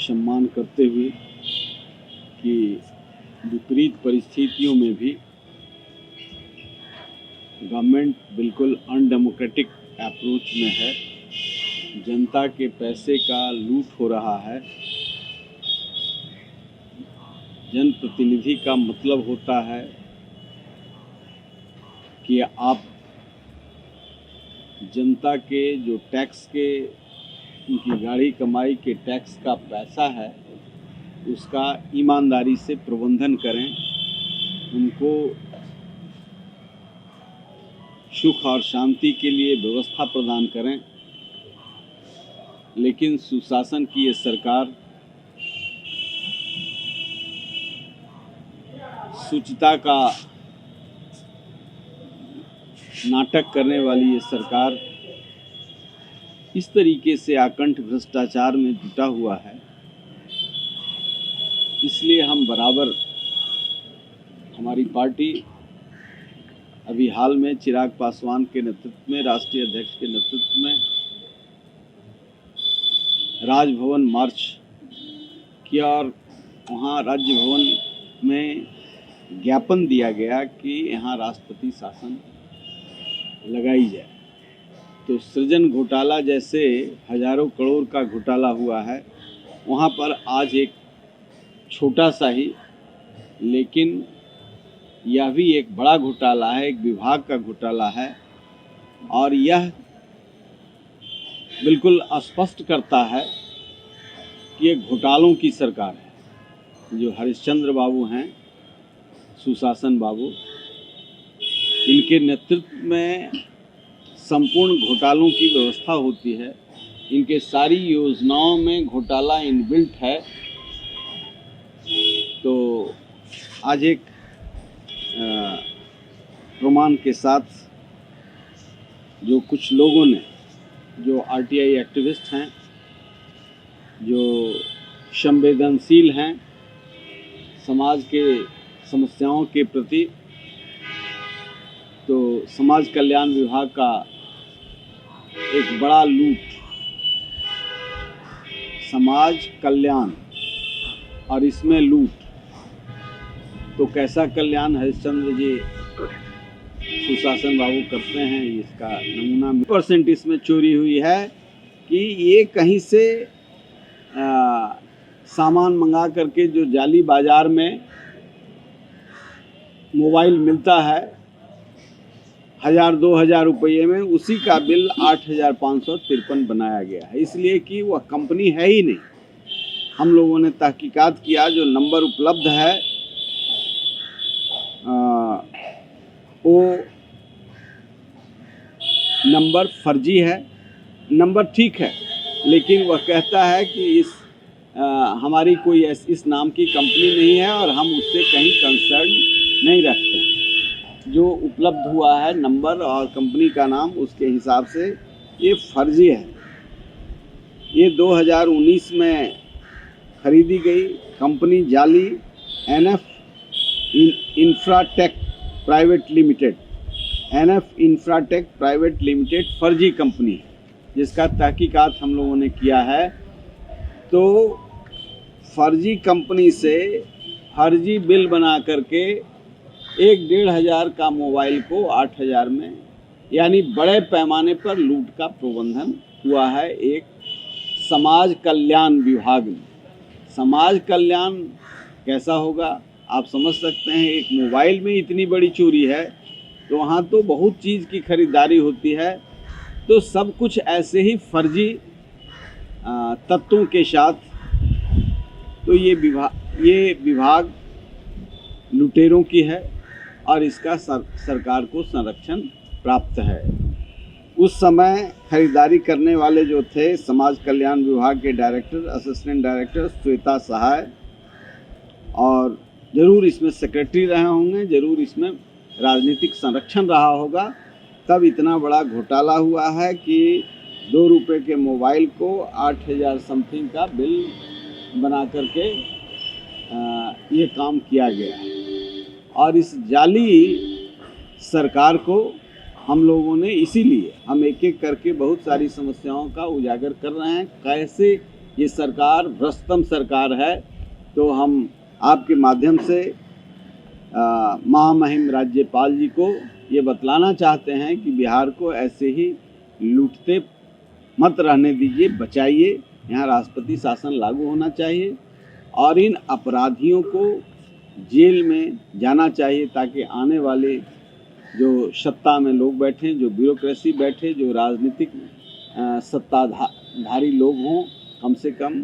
सम्मान करते हुए कि विपरीत परिस्थितियों में भी गवर्नमेंट बिल्कुल अनडेमोक्रेटिक अप्रोच में है, जनता के पैसे का लूट हो रहा है। जनप्रतिनिधि का मतलब होता है कि आप जनता के जो टैक्स के उनकी गाड़ी कमाई के टैक्स का पैसा है उसका ईमानदारी से प्रबंधन करें, उनको सुख और शांति के लिए व्यवस्था प्रदान करें। लेकिन सुशासन की ये सरकार शुचिता का नाटक करने वाली ये सरकार इस तरीके से आकंठ भ्रष्टाचार में जुटा हुआ है। इसलिए हम बराबर हमारी पार्टी अभी हाल में चिराग पासवान के नेतृत्व में, राष्ट्रीय अध्यक्ष के नेतृत्व में राजभवन मार्च किया और वहाँ राजभवन में ज्ञापन दिया गया कि यहाँ राष्ट्रपति शासन लगाई जाए। तो सृजन घोटाला जैसे हजारों करोड़ का घोटाला हुआ है, वहाँ पर आज एक छोटा सा ही लेकिन यह भी एक बड़ा घोटाला है, एक विभाग का घोटाला है और यह बिल्कुल स्पष्ट करता है कि एक घोटालों की सरकार है। जो हरिश्चंद्र बाबू हैं, सुशासन बाबू, इनके नेतृत्व में संपूर्ण घोटालों की व्यवस्था होती है। इनके सारी योजनाओं में घोटाला इनबिल्ट है। तो आज एक प्रमाण के साथ जो कुछ लोगों ने, जो आरटीआई एक्टिविस्ट हैं, जो संवेदनशील हैं समाज के समस्याओं के प्रति, तो समाज कल्याण विभाग का एक बड़ा लूट, समाज कल्याण और इसमें लूट, तो कैसा कल्याण हरिश्चंद्र जी सुशासन बाबू करते हैं, इसका नमूना 1% इसमें चोरी हुई है कि ये कहीं से सामान मंगा करके जो जाली बाजार में मोबाइल मिलता है 1000-2000 रुपये में, उसी का बिल 8553 बनाया गया है, इसलिए कि वह कंपनी है ही नहीं। हम लोगों ने तहकीकात किया, जो नंबर उपलब्ध है वो नंबर फर्जी है। नंबर ठीक है, लेकिन वह कहता है कि हमारी कोई इस नाम की कंपनी नहीं है और हम उससे कहीं कंसर्न नहीं रखते। जो उपलब्ध हुआ है नंबर और कंपनी का नाम, उसके हिसाब से ये फर्जी है। ये 2019 में खरीदी गई कंपनी जाली NF Infratech private limited, NF Infratech private limited फर्जी कंपनी है, जिसका तहकीकात हम लोगों ने किया है। तो फर्जी कंपनी से फर्जी बिल बना करके 1-1,500 का मोबाइल को 8,000 में, यानी बड़े पैमाने पर लूट का प्रबंधन हुआ है एक समाज कल्याण विभाग में। समाज कल्याण कैसा होगा आप समझ सकते हैं। एक मोबाइल में इतनी बड़ी चोरी है तो वहाँ तो बहुत चीज़ की खरीदारी होती है। तो सब कुछ ऐसे ही फर्जी तत्वों के साथ, तो ये विभाग लुटेरों की है और इसका सरकार को संरक्षण प्राप्त है। उस समय खरीदारी करने वाले जो थे समाज कल्याण विभाग के डायरेक्टर, असिस्टेंट डायरेक्टर श्वेता सहाय, और ज़रूर इसमें सेक्रेटरी रहे होंगे, ज़रूर इसमें राजनीतिक संरक्षण रहा होगा, तब इतना बड़ा घोटाला हुआ है कि 2 रुपये के मोबाइल को 8,000 समथिंग का बिल बना करके ये काम किया गया है। और इस जाली सरकार को हम लोगों ने, इसीलिए हम एक एक करके बहुत सारी समस्याओं का उजागर कर रहे हैं। कैसे ये सरकार भ्रष्टतम सरकार है। तो हम आपके माध्यम से महामहिम राज्यपाल जी को ये बतलाना चाहते हैं कि बिहार को ऐसे ही लूटते मत रहने दीजिए, बचाइए। यहाँ राष्ट्रपति शासन लागू होना चाहिए और इन अपराधियों को जेल में जाना चाहिए, ताकि आने वाले जो सत्ता में लोग बैठे, जो ब्यूरोक्रेसी बैठे, जो राजनीतिक सत्ताधारी लोग हों, कम से कम